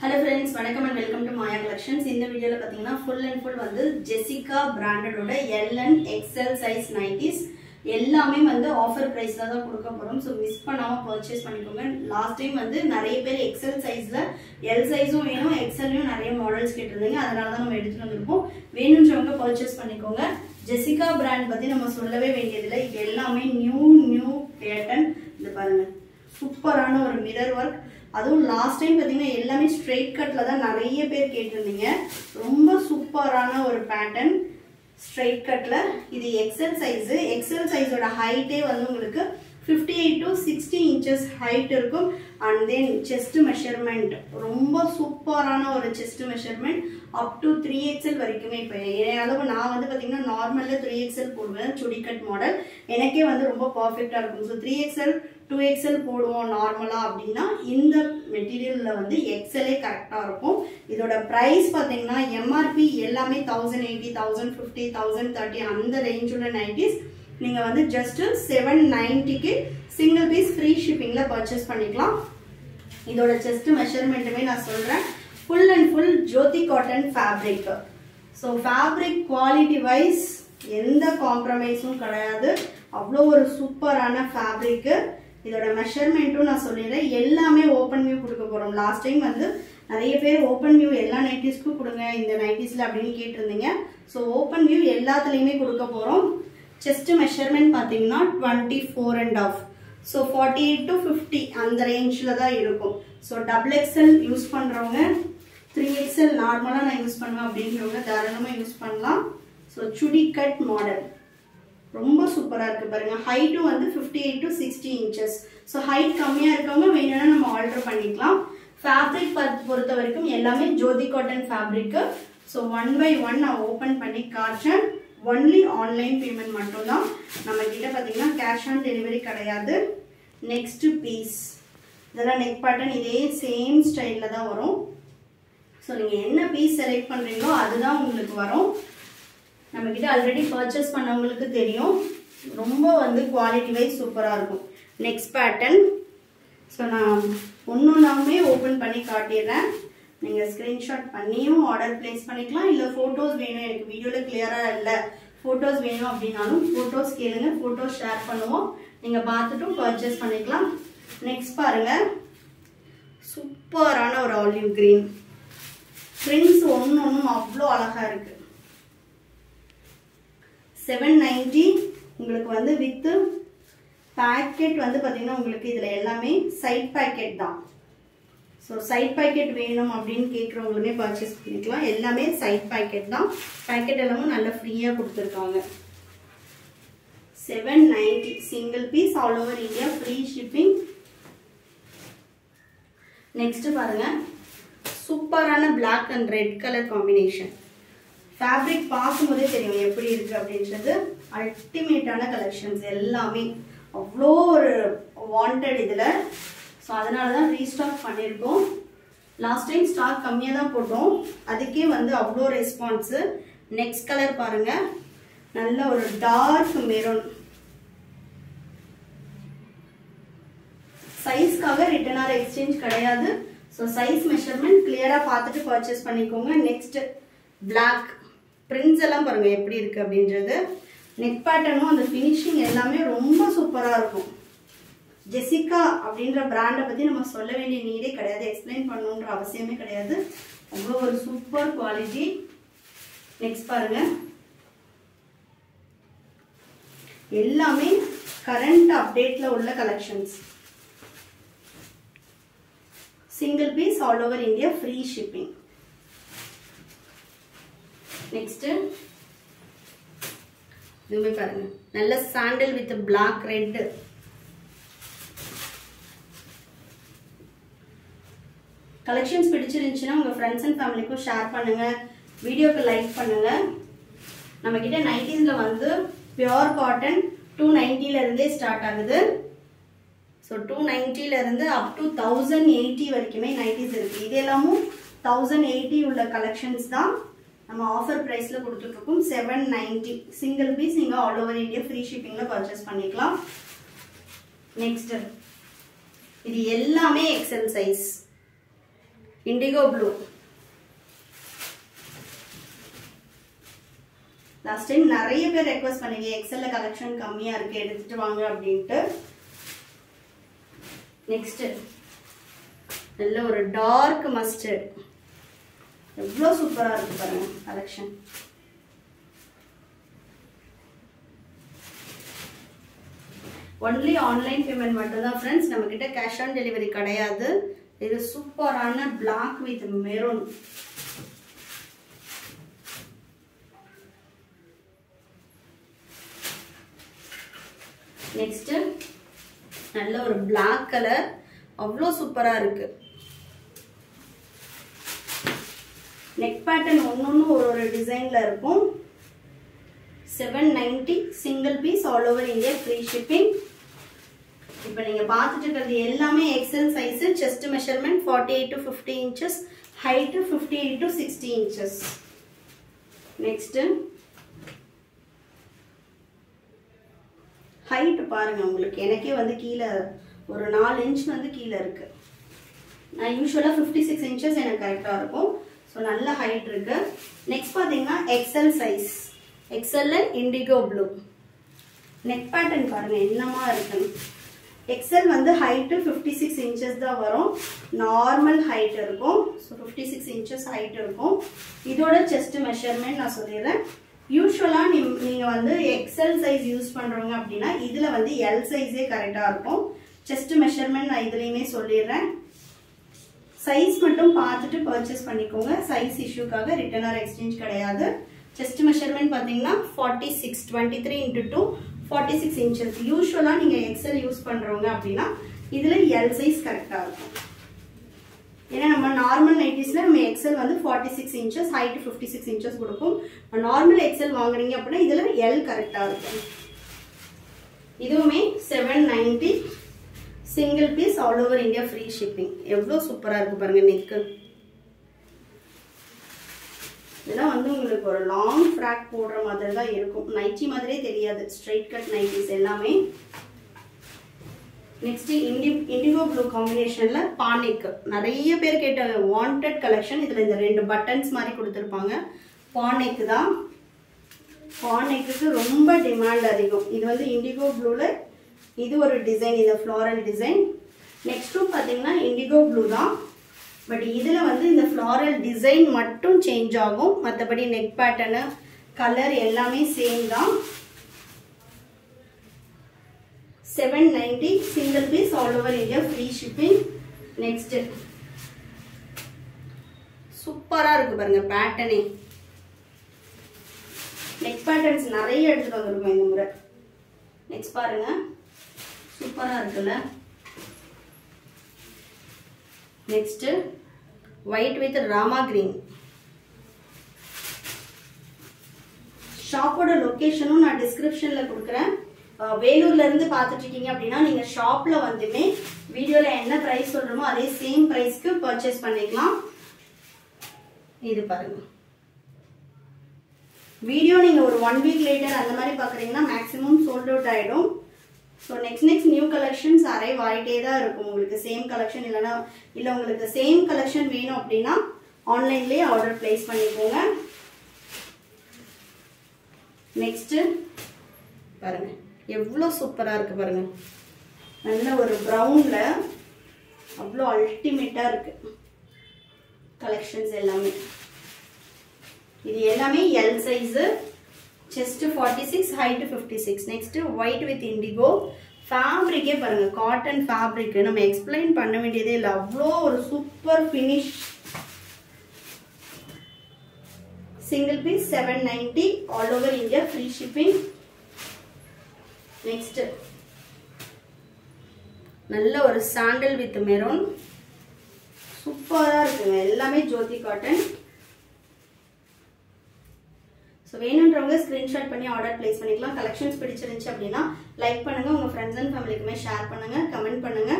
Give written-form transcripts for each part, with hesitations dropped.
Hello friends, welcome and welcome to Maya Collections. In the video la pathina full and full vandu Jessica branded oda L and XL size 90s எல்லாமே வந்து offer பிரைஸ்ல தான் கொடுக்க போறோம். So miss பண்ணாம purchase பண்ணிக்கோங்க. Last time வந்து நிறைய பேர் XL சைஸ்ல L சைஸும் வேணும் XLலயும் நிறைய மாடல்ஸ் கேட்டிருந்தீங்க. அதனால தான் நம்ம எடுத்துட்டு வந்திருக்கோம். வேணும்ன்றவங்க பர்ச்சேஸ் பண்ணிக்கோங்க. ஜெசிகா பிராண்ட் பத்தி நம்ம சொல்லவே வேண்டியதில்லை. இது எல்லாமே நியூ பேட்டர்ன். இது பாருங்க. சூப்பரான ஒரு மிரர் வர்க். அதுவும் லாஸ்ட் டைம் பாத்தீங்கன்னா எல்லாமே ஸ்ட்ரெயிட் கட்ல தான் நிறைய பேர் கேட்டிருந்தீங்க. ரொம்ப சூப்பரான ஒரு பேட்டர்ன் ஸ்ட்ரெயிட் கட்ல. இது XL சைஸ். XL சைஸோட ஹைட்டே வந்து உங்களுக்கு 58 to 60 inches ஹைட் இருக்கும். அண்ட் தென் செஸ்ட் மெஷர்மெண்ட் ரொம்ப சூப்பரான ஒரு chest measurement up to 3XL வரைக்குமே. இப்போ என் அளவு நான் வந்து பார்த்தீங்கன்னா நார்மலில் 3XL போடுவேன். சுடி கட் மாடல் எனக்கே வந்து ரொம்ப பர்ஃபெக்டாக இருக்கும். ஸோ 3XL 2XL போடுவோம் நார்மலாக அப்படின்னா இந்த மெட்டீரியலில் வந்து XLே கரெக்டாக இருக்கும். இதோட ப்ரைஸ் பார்த்தீங்கன்னா MRP எல்லாமே 1080, 1050, 1030 அந்த ரேஞ்சோட 90s நீங்க வந்து ஜஸ்ட் 790க்கு சிங்கிள் பீஸ் ஃப்ரீ ஷிப்பிங்ல பர்ச்சேஸ் பண்ணிக்கலாம். இதோட செஸ்ட் மெஷர்மெண்ட்டுமே நான் சொல்றேன். ஃபுல் அண்ட் ஃபுல் ஜோதி cotton fabric. So fabric quality wise எந்த காம்ப்ரமைஸும் கிடையாது. அவ்வளோ ஒரு சூப்பரான ஃபேப்ரிக். இதோட மெஷர்மெண்ட்டும் நான் சொல்லிடுறேன். எல்லாமே ஓப்பன் வியூ கொடுக்க போறோம். லாஸ்ட் டைம் வந்து நிறைய பேர் ஓப்பன் வியூ எல்லா நைட்டிஸ்க்கும் கொடுங்க இந்த நைட்டிஸ்ல அப்படின்னு கேட்டிருந்தீங்க. ஸோ ஓப்பன் வியூ எல்லாத்துலயுமே கொடுக்க போறோம். செஸ்ட் மெஷர்மெண்ட் பார்த்தீங்கன்னா 24.5. ஸோ 48 to 50 அந்த ரேஞ்சில் தான் இருக்கும். ஸோ XXL யூஸ் பண்ணுறவங்க 3XL நார்மலாக நான் யூஸ் பண்ணுவேன் அப்படின்றவங்க தாராளமாக யூஸ் பண்ணலாம். ஸோ சுடி கட் மாடல் ரொம்ப சூப்பராக இருக்குது பாருங்கள். ஹைட்டும் வந்து 58 to 60 inches. ஸோ ஹைட் கம்மியாக இருக்கவங்க வேணும்னா நம்ம ஆல்டர் பண்ணிக்கலாம். ஃபேப்ரிக் பொறுத்த வரைக்கும் எல்லாமே Jothi cotton fabric. So 1 by 1 நான் ஓப்பன் பண்ணி காட்டுறேன். ஒன்லி ஆன்லைன் பேமெண்ட் மட்டும்தான். நம்ம கிட்ட பார்த்தீங்கன்னா கேஷ் ஆன் டெலிவரி கிடையாது. நெக்ஸ்ட் பீஸ் இதெல்லாம் நெக் பேட்டர்ன் இதே சேம் ஸ்டைலில் தான் வரும். ஸோ நீங்கள் என்ன பீஸ் செலக்ட் பண்ணுறீங்களோ அதுதான் உங்களுக்கு வரும். நம்ம கிட்ட ஆல்ரெடி பர்ச்சேஸ் பண்ணவங்களுக்கு தெரியும். ரொம்ப வந்து குவாலிட்டி வைஸ் சூப்பராக இருக்கும். Next pattern. ஸோ நான் ஒன்றுனாமே ஓப்பன் பண்ணி காட்டிடுறேன். நீங்கள் ஸ்க்ரீன்ஷாட் பண்ணியும் ஆர்டர் பிளேஸ் பண்ணிக்கலாம். இல்லை ஃபோட்டோஸ் வேணும், எனக்கு வீடியோவில் கிளியராக இல்லை ஃபோட்டோஸ் வேணும் அப்படின்னாலும் ஃபோட்டோஸ் கேளுங்க, ஃபோட்டோஸ் ஷேர் பண்ணுவோம். நீங்கள் பார்த்துட்டும் பர்ச்சேஸ் பண்ணிக்கலாம். நெக்ஸ்ட் பாருங்கள். சூப்பரான ஒரு ஆலிவ் கிரீன். பிரிண்ட்ஸ் ஒன்றும் அவ்வளோ அழகாக இருக்குது. 790 உங்களுக்கு வந்து வித்து பேக்கெட் வந்து பார்த்தீங்கன்னா உங்களுக்கு இதில் எல்லாமே சைட் பேக்கெட் தான். ஸோ சைட் பேக்கெட் வேணும் அப்படின்னு கேட்குறவங்களுமே பர்ச்சேஸ் பண்ணிக்கலாம். எல்லாமே சைட் பேக்கெட் தான். பேக்கெட் எல்லாமே நல்லா ஃப்ரீயாக கொடுத்துருக்காங்க. 790 single piece all over India free shipping. Next பாருங்க. சூப்பரான black and red colour combination. Fabric பார்க்கும்போதே தெரியும் எப்படி இருக்கு அப்படின்றது. அல்டிமேட்டான கலெக்ஷன்ஸ் எல்லாமே அவ்வளோ ஒரு வாண்டட் இதில். ஸோ அதனால தான் ரீஸ்டாக் பண்ணியிருக்கோம். லாஸ்ட் டைம் ஸ்டாக் கம்மியாக தான் போட்டோம். அதுக்கே வந்து அவ்வளோ ரெஸ்பான்ஸு. நெக்ஸ்ட் கலர் பாருங்க. நல்ல ஒரு டார்க் மெரூன். சைஸ்க்காக ரிட்டர்ன் ஆர் எக்ஸ்சேஞ்ச் கிடையாது. ஸோ சைஸ் மெஷர்மெண்ட் கிளியராக பார்த்துட்டு பர்ச்சேஸ் பண்ணிக்கோங்க. Next black. பிரிண்ட்ஸ் எல்லாம் பாருங்க எப்படி இருக்கு அப்படின்றது. நெக் பேட்டர்னும் அந்த ஃபினிஷிங் எல்லாமே ரொம்ப சூப்பராக இருக்கும். ஜெசிகா அப்படின்ற பிராண்டை பற்றி நம்ம சொல்ல வேண்டிய நீடே கிடையாது. எக்ஸ்பிளைன் பண்ணணுன்ற அவசியமே கிடையாது. அவ்வளோ ஒரு சூப்பர் குவாலிட்டி. நெக்ஸ்ட் பாருங்க. எல்லாமே கரண்ட் அப்டேட்ல உள்ள collections. Single piece all over India free shipping. Next இதுவுமே பாருங்க. நல்ல sandal with black red. Collections பிடிச்சிருந்துச்சுன்னா உங்கள் ஃப்ரெண்ட்ஸ் அண்ட் ஃபேமிலிக்கும் ஷேர் பண்ணுங்கள். வீடியோக்கு லைக் பண்ணுங்கள். நம்மக்கிட்ட நைட்டிஸில் வந்து பியோர் காட்டன் 290 ஸ்டார்ட் ஆகுது. ஸோ 290 அப் டு 1080 வரைக்குமே நைட்டிஸ் இருக்குது. இது எல்லாமும் 1080 உள்ள கலெக்ஷன்ஸ் தான் நம்ம ஆஃபர் ப்ரைஸில் கொடுத்துட்ருக்கோம். 790 சிங்கிள் பீஸ் நீங்கள் ஆல் ஓவர் இந்தியா ஃப்ரீ ஷிப்பிங்கில் பர்ச்சேஸ் பண்ணிக்கலாம். நெக்ஸ்ட் இது எல்லாமே XL size. Indigo blue. Last time நிறைய பேர் ரெக்வெஸ்ட் பண்ணீங்க எக்ஸல்ல கலெக்ஷன் கம்மியா இருக்கு எடுத்துட்டு வாங்க அப்படின்ட்டு. நெக்ஸ்ட் நல்ல ஒரு டார்க் மஸ்டர்ட். எவ்வளோ சூப்பரா இருக்கு பாருங்க கலெக்ஷன். ஒன்லி ஆன்லைன் பேமெண்ட் மட்டும் தான் ஃப்ரெண்ட்ஸ், நம்ம கிட்ட கேஷ் ஆன் டெலிவரி கிடையாது. இது சூப்பரான பிளாக் வித் மெரூன். நெக்ஸ்ட் நல்ல ஒரு பிளாக் கலர், அவ்வளோ சூப்பரா இருக்கு. நெக் பேட்டர்ன் ஒன்னொன்னு ஒரு டிசைன்ல இருக்கும். 790 single piece all over India free shipping. இப்போ நீங்க பார்த்துட்டு இருக்கிறது எல்லாமே XL size. Chest measurement 48 to 50 inches, height 58 to 60 inches. Next height பாருங்க, உங்களுக்கு எனக்கே வந்து கீழே ஒரு 4 inch வந்து கீழே இருக்கு. நான் யூஸ்வலா 56 inches எனக்கு கரெக்டா இருக்கும். ஸோ நல்ல ஹைட் இருக்கு. நெக்ஸ்ட் பார்த்தீங்கன்னா XL size, XL indigo blue. Neck pattern பாருங்க என்னமா இருக்கு. எக்ஸல் வந்து ஹைட் 56 inches தான் வரும். நார்மல் ஹைட் இருக்கும். ஸோ 56 inches ஹைட் இருக்கும். இதோட செஸ்ட் மெஷர்மெண்ட் நான் சொல்லிடுறேன். யூஸ்வலா நீங்க வந்து எக்ஸல் சைஸ் யூஸ் பண்றவங்க அப்படின்னா இதுல வந்து எல் சைஸே கரெக்டா இருக்கும். செஸ்ட் மெஷர்மெண்ட் நான் இதுலயுமே சொல்லிடுறேன். சைஸ் மட்டும் பார்த்துட்டு பர்ச்சேஸ் பண்ணிக்கோங்க. சைஸ் இஷ்யூக்காக ரிட்டர்ன் ஆர் எக்ஸ்சேஞ்ச் கிடையாது. செஸ்ட் மெஷர்மெண்ட் பார்த்தீங்கன்னா 46, 23 into 2, 46 inches. யூஸ்வலா நீங்க எக்ஸல் யூஸ் பண்றவங்க அப்படின்னா இதுல எல் சைஸ் கரெக்டா இருக்கும். ஏன்னா நம்ம நார்மல் நைட்டிஸ்ல நம்ம எக்ஸல் வந்து 46 inches, ஹைட் 56 inches கொடுக்கும். நார்மல் எக்ஸல் வாங்குறீங்க அப்படின்னா இதுல எல் கரெக்டா இருக்கும். இதுவுமே 790 single piece all over India free shipping. எவ்வளோ சூப்பரா இருக்கு பாருங்க நெக்கு. இதெல்லாம் வந்து உங்களுக்கு ஒரு லாங் ஃப்ராக் போடுற மாதிரி தான் இருக்கும். நைட்டி மாதிரியே தெரியாது. ஸ்ட்ரைட் கட் நைட்டிஸ் எல்லாமே. நெக்ஸ்ட் இண்டிகோ ப்ளூ காம்பினேஷன்ல பானிக். நிறைய பேர் கேட்ட வாண்டட் கலெக்ஷன். இதுல இந்த 2 பட்டன்ஸ் மாதிரி கொடுத்துருப்பாங்க. பானிக் தான். பானிக்கு ரொம்ப டிமாண்ட் அதிகம். இது வந்து இண்டிகோ ப்ளூல இது ஒரு டிசைன், இந்த ஃப்ளாரல் டிசைன். நெக்ஸ்ட்டும் பார்த்தீங்கன்னா இண்டிகோ ப்ளூ தான். பட் இதுல வந்து இந்த ஃப்ளாரல் டிசைன் மட்டும் சேஞ்ச் ஆகும். மற்றபடி நெக் பேட்டர்னு கலர் எல்லாமே சேம் தான். 790 single piece all over India free shipping. Next சூப்பரா இருக்கு பாருங்க பேட்டர்னே. நெக் பேட்டர்ன்ஸ் நிறைய எடுத்துட்டு வந்திருக்கோம் இந்த முறை. நெக்ஸ்ட் பாருங்க சூப்பரா இருக்குல்ல. Next white with rama green. ஷாப்போட லொகேஷனும் நான் டிஸ்கிரிப்ஷன்ல கொடுக்குறேன். வேலூர்ல இருந்து பார்த்துட்டு இருக்கீங்க அப்படின்னா நீங்க ஷாப்ல வந்துமே வீடியோல என்ன பிரைஸ் சொல்றோமோ அதே சேம் பிரைஸ்க்கு பர்ச்சேஸ் பண்ணிக்கலாம். இது பாருங்க. வீடியோ நீங்க ஒரு 1 week லேட்டர் அந்த மாதிரி பாக்குறீங்கன்னா மேக்ஸிமம் சோல்ட் அவுட் ஆயிடும். So next new collections arrive ஆகிட்டே தான் இருக்கும். உங்களுக்கு சேம் கலெக்ஷன் இல்லைன்னா இல்லை உங்களுக்கு சேம் கலெக்ஷன் வேணும் அப்படின்னா ஆன்லைன்லேயே ஆர்டர் பிளேஸ் பண்ணிக்கோங்க. நெக்ஸ்ட் பாருங்க எவ்வளோ சூப்பராக இருக்கு பாருங்க. நல்ல ஒரு ப்ரௌன்ல அவ்வளோ அல்டிமேட்டாக இருக்கு கலெக்ஷன்ஸ் எல்லாமே. இது எல்லாமே L size. Chest 46, height 56. Next white with indigo. ஃபேப்ரிக்கே பாருங்க காட்டன் ஃபேப்ரிக். நம்ம எக்ஸ்பிளைன் பண்ண வேண்டியதே இல்லை. அவ்வளோ ஒரு super finish. Single piece 790 all over India free shipping. Next நல்ல ஒரு சாண்டல் வித் மெரூன். சூப்பரா இருக்குங்க. எல்லாமே ஜோதி காட்டன். ஸோ வேணுன்றவங்க ஸ்க்ரீன்ஷாட் பண்ணி ஆர்டர் பிளேஸ் பண்ணிக்கலாம். கலெக்ஷன்ஸ் பிடிச்சிருந்துச்சு அப்படின்னா லைக் பண்ணுங்க, உங்க ஃப்ரெண்ட்ஸ் அண்ட் ஃபேமிலிக்குமே ஷேர் பண்ணுங்க, கமெண்ட் பண்ணுங்க.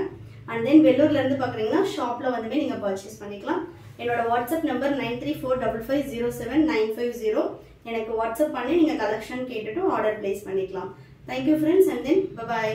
அண்ட் தென் வெள்ளூர்ல இருந்து பாக்குறீங்கன்னா ஷாப்ல வந்துமே நீங்க பர்ச்சேஸ் பண்ணிக்கலாம். என்னோட வாட்ஸ்அப் நம்பர் 9345507950. எனக்கு வாட்ஸ்அப் பண்ணி நீங்க கலெக்ஷன் கேட்டுட்டு ஆர்டர் பிளேஸ் பண்ணிக்கலாம். Thank you friends and then by.